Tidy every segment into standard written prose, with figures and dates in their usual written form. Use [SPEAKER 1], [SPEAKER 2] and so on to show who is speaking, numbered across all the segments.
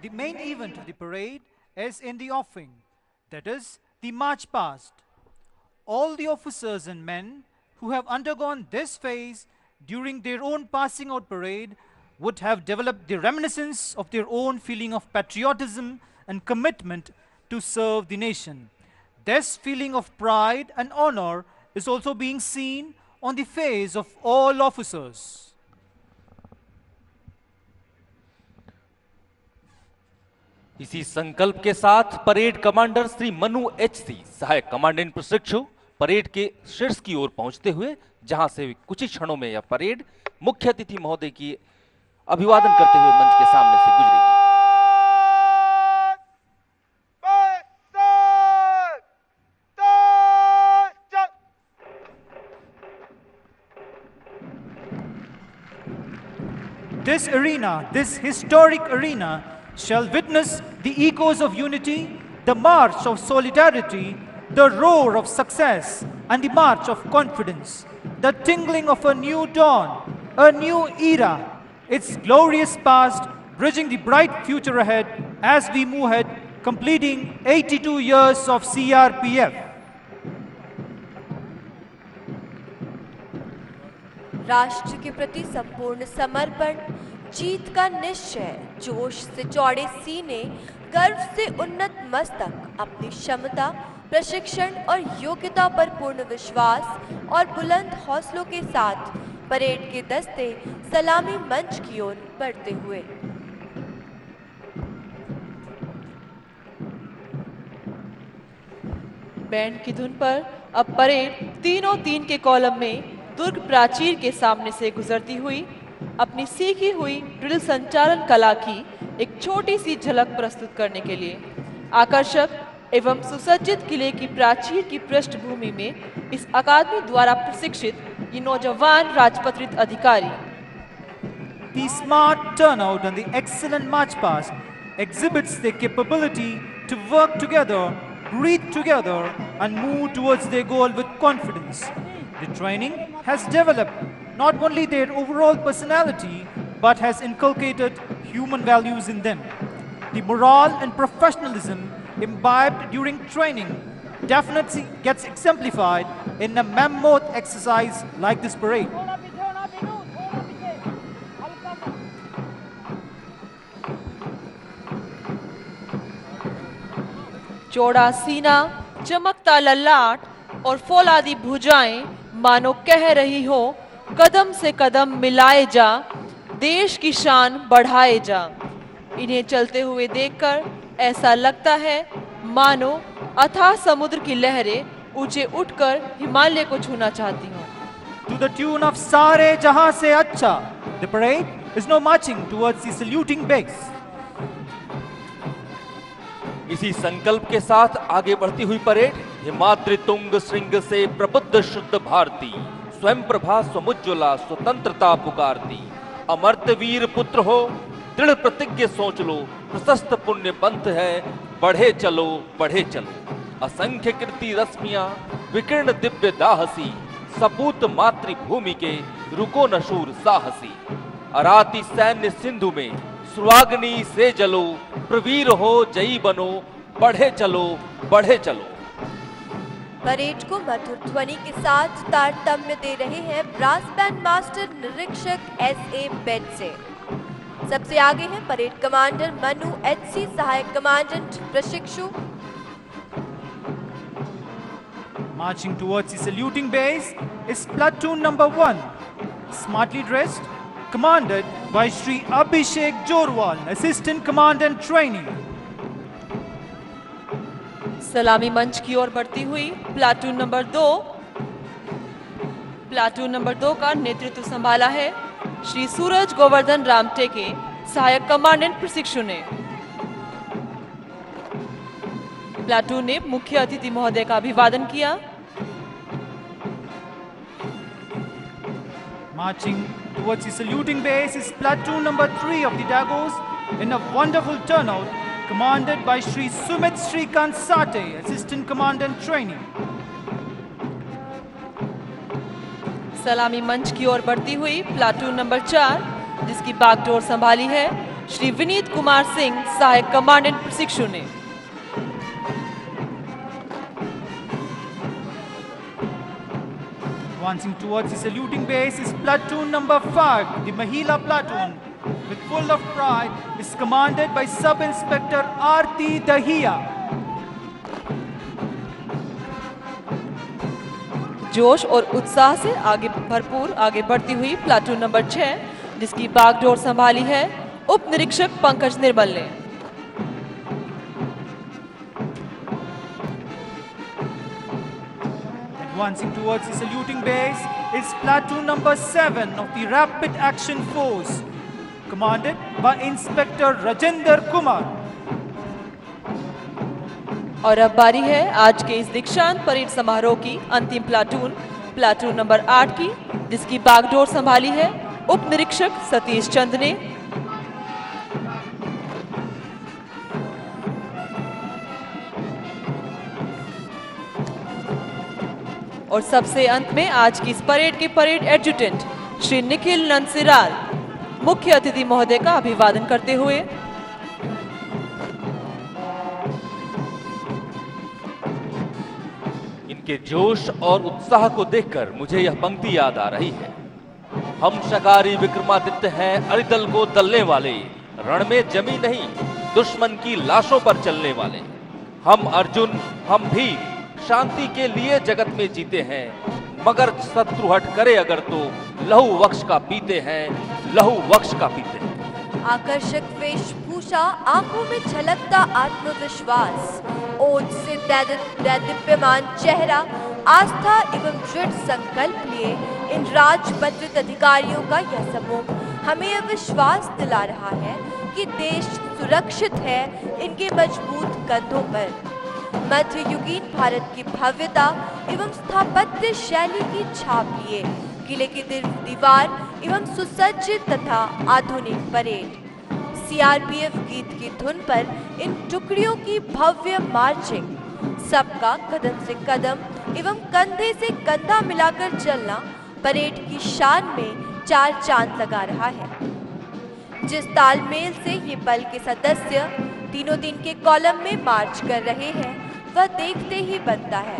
[SPEAKER 1] The main event of the parade is in the offing, that is, the march past. All the officers and men who have undergone this phase during their own passing out parade would have developed the reminiscence of their own feeling of patriotism and commitment to serve the nation. This feeling of pride and honor is also being seen on the face of all officers.
[SPEAKER 2] इसी संकल्प के साथ parade commander Shri Manu HC सहायक commandant प्रशिक्षु parade के शीर्ष की ओर पहुंचते हुए, जहां से कुछ ही क्षणों में यह परेड मुख्य अतिथि महोदय की अभिवादन करते हुए मंच के सामने से गुजरेगी।
[SPEAKER 1] This arena, this historic arena, shall witness the echoes of unity, the march of solidarity, the roar of success, and the march of confidence, the tingling of a new dawn, a new era, its glorious past, bridging the bright future ahead as we move ahead, completing 82 years of CRPF.
[SPEAKER 3] राष्ट्र के प्रति संपूर्ण समर्पण, जीत का निश्चय, जोश से चौड़े सीने, गर्व से उन्नत मस्तक, अपनी क्षमता, प्रशिक्षण और योग्यता पर पूर्ण विश्वास और बुलंद हौसलों के साथ परेड के दस्ते सलामी मंच की ओर बढ़ते हुए।
[SPEAKER 4] बैंड की धुन पर अब परेड तीनों तीन के कॉलम में दुर्ग प्राचीर के सामने से गुजरती हुई अपनी सीखी हुई ड्रिल संचालन कला की एक छोटी सी झलक प्रस्तुत करने के लिए आकर्षक एवं सुसज्जित किले की प्राचीर की पृष्ठभूमि में इस अकादमी द्वारा प्रशिक्षित ये नौजवान राजपत्रित अधिकारी।
[SPEAKER 1] The smart turnout and the excellent march past exhibits their capability to work together, breathe together, and move towards their goal with confidence. The training has developed not only their overall personality, but has inculcated human values in them. The morale and professionalism imbibed during training definitely gets exemplified in a mammoth exercise like this parade.
[SPEAKER 4] चौड़ा सीना, चमकता ललाट और फौलादी भुजाएं मानो कह रही हो, कदम से कदम मिलाए जा, देश की शान बढ़ाए जा। इन्हें चलते हुए देखकर ऐसा लगता है मानो अथाह समुद्र की लहरें ऊंचे उठकर हिमालय को छूना चाहती हों।
[SPEAKER 1] To the tune of Sare Jahan Se Acha, the parade is now marching towards the saluting base.
[SPEAKER 2] इसी संकल्प के साथ आगे बढ़ती हुई परेड हिमाद्रि तुंग श्रृंग से प्रबुद्ध शुद्ध भारती, स्वयं प्रभा स्वमुज्ज्वला स्वतंत्रता पुकारती, अमर्त्य वीर पुत्र हो, दृढ़ प्रतिज्ञ सोच लो, प्रशस्त पुण्य पंथ है, बढ़े चलो बढ़े चलो। असंख्य कीर्ति रश्मियां विकीर्ण दिव्य दाहसी, सपूत मातृभूमि के रुको न शूर साहसी। अराती सैन्य सिंधु में सुराग्नि से जलो, प्रवीर हो जयी बनो, बढ़े चलो बढ़े चलो।
[SPEAKER 3] परेड को मधुर ध्वनि के साथ तारतम्य दे रहे हैं ब्रास बैंड मास्टर निरीक्षक एस.ए. बेंसे। सबसे आगे हैं परेड कमांडर मनु एचसी सहायक कमांडेंट प्रशिक्षु।
[SPEAKER 1] Marching towards the saluting base is platoon number 1, smartly dressed, commanded by Shri Abhishek Jorwal, assistant commandant training.
[SPEAKER 4] सलामी मंच की ओर बढ़ती हुई प्लाटून नंबर 2। प्लाटून नंबर 2 का नेतृत्व संभाला है श्री सूरज गोवर्धन रामटेके, सहायक कमांडेंट प्रशिक्षु ने। प्लाटून ने मुख्य अतिथि महोदय का अभिवादन किया।
[SPEAKER 1] Marching towards the saluting base is platoon number 3 of the Dagos in a wonderful turnout, commanded by Shri Sumit Shrikant Sate, assistant commandant training.
[SPEAKER 4] सलामी मंच की ओर बढ़ती हुई प्लाटून नंबर 4, जिसकी बागडोर संभाली है श्री विनीत कुमार सिंह, सहायक कमांडेंट प्रशिक्षु ने।
[SPEAKER 1] Advancing towards the saluting base is platoon number 5, the Mahila platoon. With full of pride, is commanded by Sub Inspector Aarti Dahiya.
[SPEAKER 4] जोश और उत्साह से भरपूर आगे बढ़ती हुई प्लाटून नंबर 6, जिसकी बागडोर संभाली है उप निरीक्षक पंकज निर्मल ने।
[SPEAKER 1] Advancing towards the saluting base is platoon number 7 of the Rapid Action Force, commanded by Inspector Rajendra Kumar.
[SPEAKER 4] और अब बारी है आज के इस दीक्षांत परेड समारोह की अंतिम प्लाटून नंबर 8 की, जिसकी बागडोर संभाली है उप निरीक्षक सतीश चंद ने। और सबसे अंत में आज की इस परेड के परेड एडजुटेंट श्री निखिल नंदसिराल मुख्य अतिथि महोदय का अभिवादन करते हुए।
[SPEAKER 2] इनके जोश और उत्साह को देखकर मुझे यह पंक्ति याद आ रही है। हम शकारी विक्रमादित्य हैं, अरिदल को दलने वाले, रण में जमी नहीं दुश्मन की लाशों पर चलने वाले। हम अर्जुन, हम भी शांति के लिए जगत में जीते हैं, मगर शत्रु हट करे अगर तो लहू वक्ष का पीते हैं, लहू वक्ष का पीते हैं।
[SPEAKER 3] आकर्षक वेशभूषा, आंखों में छलकता आत्मविश्वास, ओज से दैदीप्यमान चेहरा, आस्था एवं दृढ़ संकल्प लिए इन राजपत्रित अधिकारियों का यह समूह हमें यह विश्वास दिला रहा है कि देश सुरक्षित है इनके मजबूत कंधों पर। मध्ययुगीन भारत की भव्यता एवं स्थापत्य शैली की छाप लिए किले की दीवार एवं सुसज्जित तथा आधुनिक परेड। सीआरपीएफ गीत की धुन पर इन टुकड़ियों की भव्य मार्चिंग, सबका कदम से कदम एवं कंधे से कंधा मिलाकर चलना परेड की शान में 4 चांद लगा रहा है। जिस तालमेल से ये बल के सदस्य तीनों दिन के कॉलम में मार्च कर रहे हैं, वह देखते ही बनता है।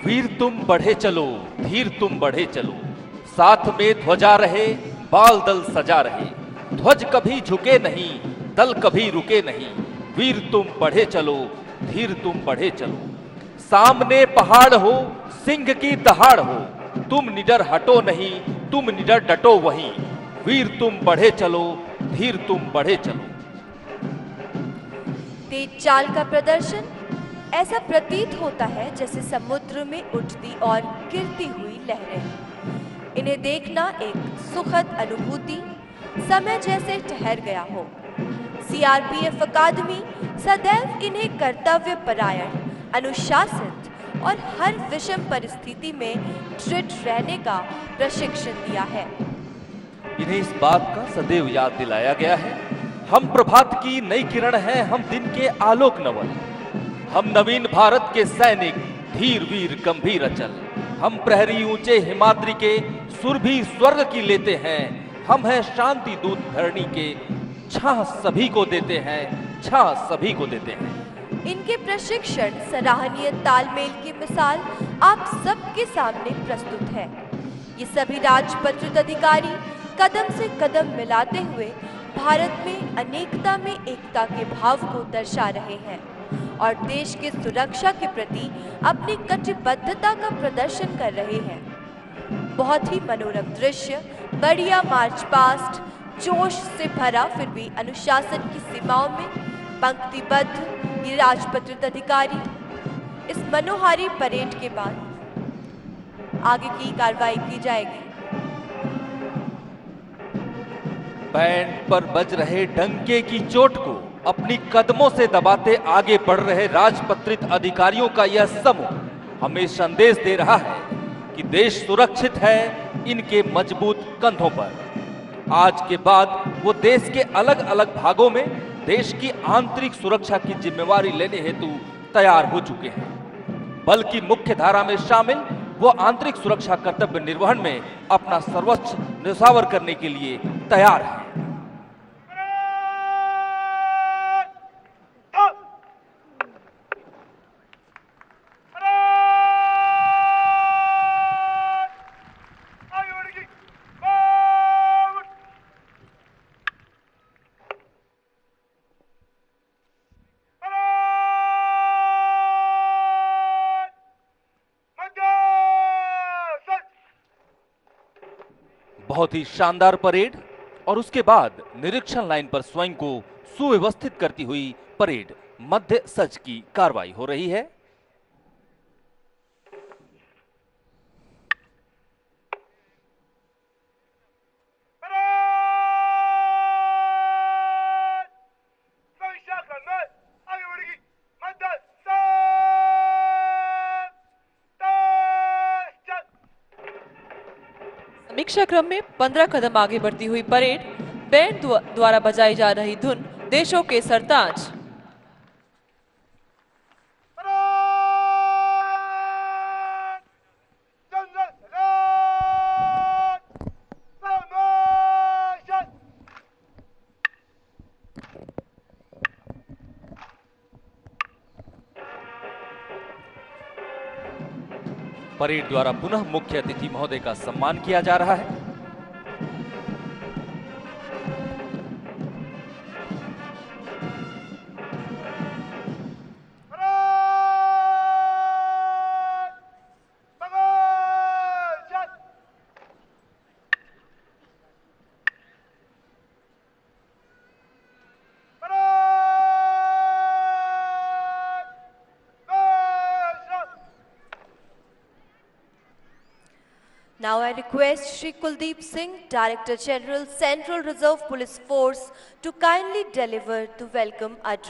[SPEAKER 2] वीर तुम बढ़े चलो, धीर तुम बढ़े चलो, साथ में ध्वजा रहे, बाल दल सजा रहे, ध्वज कभी झुके नहीं, दल कभी रुके नहीं। वीर तुम बढ़े चलो, धीर तुम बढ़े चलो, सामने पहाड़ हो, सिंह की दहाड़ हो, तुम निडर हटो नहीं, तुम निडर डटो वहीं। वीर तुम बढ़े चलो, धीर तुम बढ़े चलो।
[SPEAKER 3] तेज चाल का प्रदर्शन ऐसा प्रतीत होता है जैसे समुद्र में उठती और गिरती हुई लहरें। इन्हें देखना एक सुखद अनुभूति, समय जैसे ठहर गया हो। सीआरपीएफ अकादमी सदैव इन्हें कर्तव्य परायण, अनुशासित और हर विषम परिस्थिति में दृढ़ रहने का प्रशिक्षण दिया है।
[SPEAKER 2] इन्हें इस बात का सदैव याद दिलाया गया है, हम प्रभात की नई किरण हैं, हम दिन के आलोक नवल, हम नवीन भारत के सैनिक, धीर वीर गंभीर अचल, हम प्रहरी ऊंचे हिमाद्री के, सुर भी स्वर्ग की लेते हैं, हम हैं शांति दूत धरणी के, छाह सभी को देते हैं, छाह सभी को देते हैं।
[SPEAKER 3] इनके प्रशिक्षण सराहनीय तालमेल की मिसाल आप सबके सामने प्रस्तुत है। ये सभी राजपत्रित अधिकारी कदम से कदम मिलाते हुए भारत में अनेकता में एकता के भाव को दर्शा रहे हैं और देश के सुरक्षा के प्रति अपनी कटिबद्धता का प्रदर्शन कर रहे हैं। बहुत ही मनोरम दृश्य, बढ़िया मार्च पास्ट, जोश से भरा फिर भी अनुशासन की सीमाओं में पंक्तिबद्ध ये राजपत्रित अधिकारी। इस मनोहारी परेड के बाद आगे की कार्रवाई की जाएगी।
[SPEAKER 2] बैंड पर बज रहे डंके की चोट को अपनी कदमों से दबाते आगे बढ़ रहे राजपत्रित अधिकारियों का यह समूह हमें संदेश दे रहा है कि देश सुरक्षित है इनके मजबूत कंधों पर। आज के बाद वो देश के अलग अलग भागों में देश की आंतरिक सुरक्षा की जिम्मेवारी लेने हेतु तैयार हो चुके हैं। बल की मुख्य धारा में शामिल वो आंतरिक सुरक्षा कर्तव्य निर्वहन में अपना सर्वोच्च न्यौछावर करने के लिए तैयार है। बहुत ही शानदार परेड और उसके बाद निरीक्षण लाइन पर स्वयं को सुव्यवस्थित करती हुई परेड मध्य सज की कार्रवाई हो रही है।
[SPEAKER 4] समीक्षा क्रम में 15 कदम आगे बढ़ती हुई परेड बैंड द्वारा बजाई जा रही धुन देशों के सरताज।
[SPEAKER 2] परेड द्वारा पुनः मुख्य अतिथि महोदय का सम्मान किया जा रहा है।
[SPEAKER 3] Now I request Shri Kuldeep Singh, Director General, Central Reserve Police Force, to kindly deliver the welcome address.